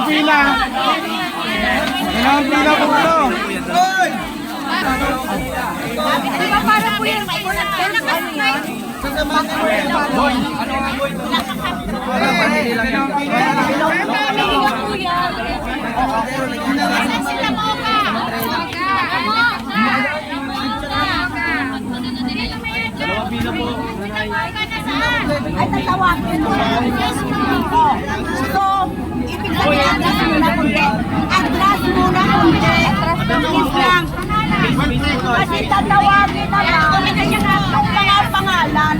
Pila. Pila po ito. Para po yan. Ay, tatawagin mo. So, ibig sabihin, atras muna kundi. Atras muna kundi. Please lang. Kasi tatawagin na lang. Itong mga pangalan,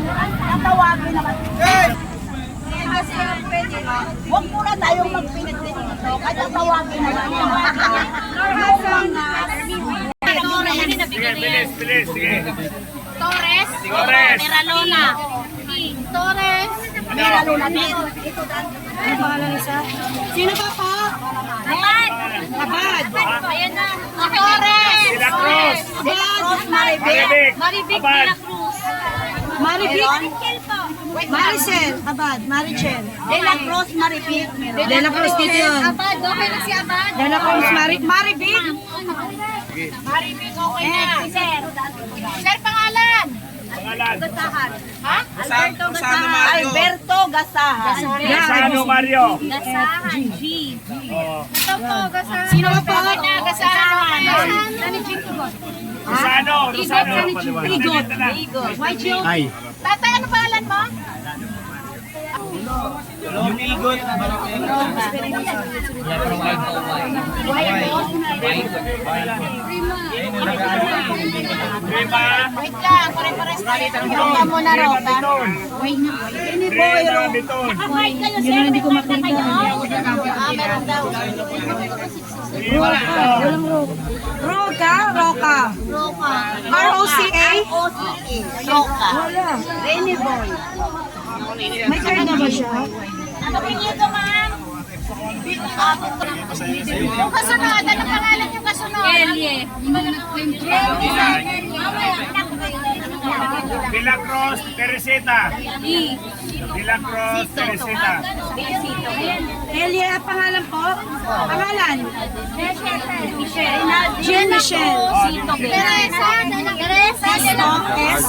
tatawagin naman. Huwag muna tayong magpinit dito. Kaya tatawagin na lang. Sige, bilis, sige. Torres. Torres. Meralona. Torres. Meralona. Ano pangalan isa? Sino ba po? Abad. Abad. Ayan na. Torres. De la Cruz. De la Cruz, Maribel. Maribig de Abad. la Cruz. Maribel. Maricel, Abad, Maricel. De la Cruz, Maribel. De la Cruz dito yun. Abad, okay na si Abad. De la Cruz, Maribel. Maribig, okay na. Sir. Sir, pangalan. Pangalan. Gasahan. Ha? Alberto Alberto Gasahan. Gasano Mario. Gasahan. G. Oh. Ito po, Gasahan. Sino ba po? Okay na, Gasahan. Nani Chico ba? Rosano. Igot. Igot. White Joe. Tatay, ano pangalan mo? Yung igot. Prima. Wait lang, pare-pares tayo. Roka mo na, Roka. Wait na. Prima Biton. White kayo, sir. Hindi ko makita. Meron daw. Prima Biton. Roca, Roca. Roka. R-O-C-A? R-O-C-A. Roka. Wala. Rainy Boy. May card na ba siya? Ano pinili ko, ma'am? Yung kasunod, ano pangalan yung kasunod? Elie. De la Cruz, Teresita. De la Cruz, Teresita. Elia, pangalan po? Pangalan? Michelle. Jean Michelle. Teresa. Teresa. S.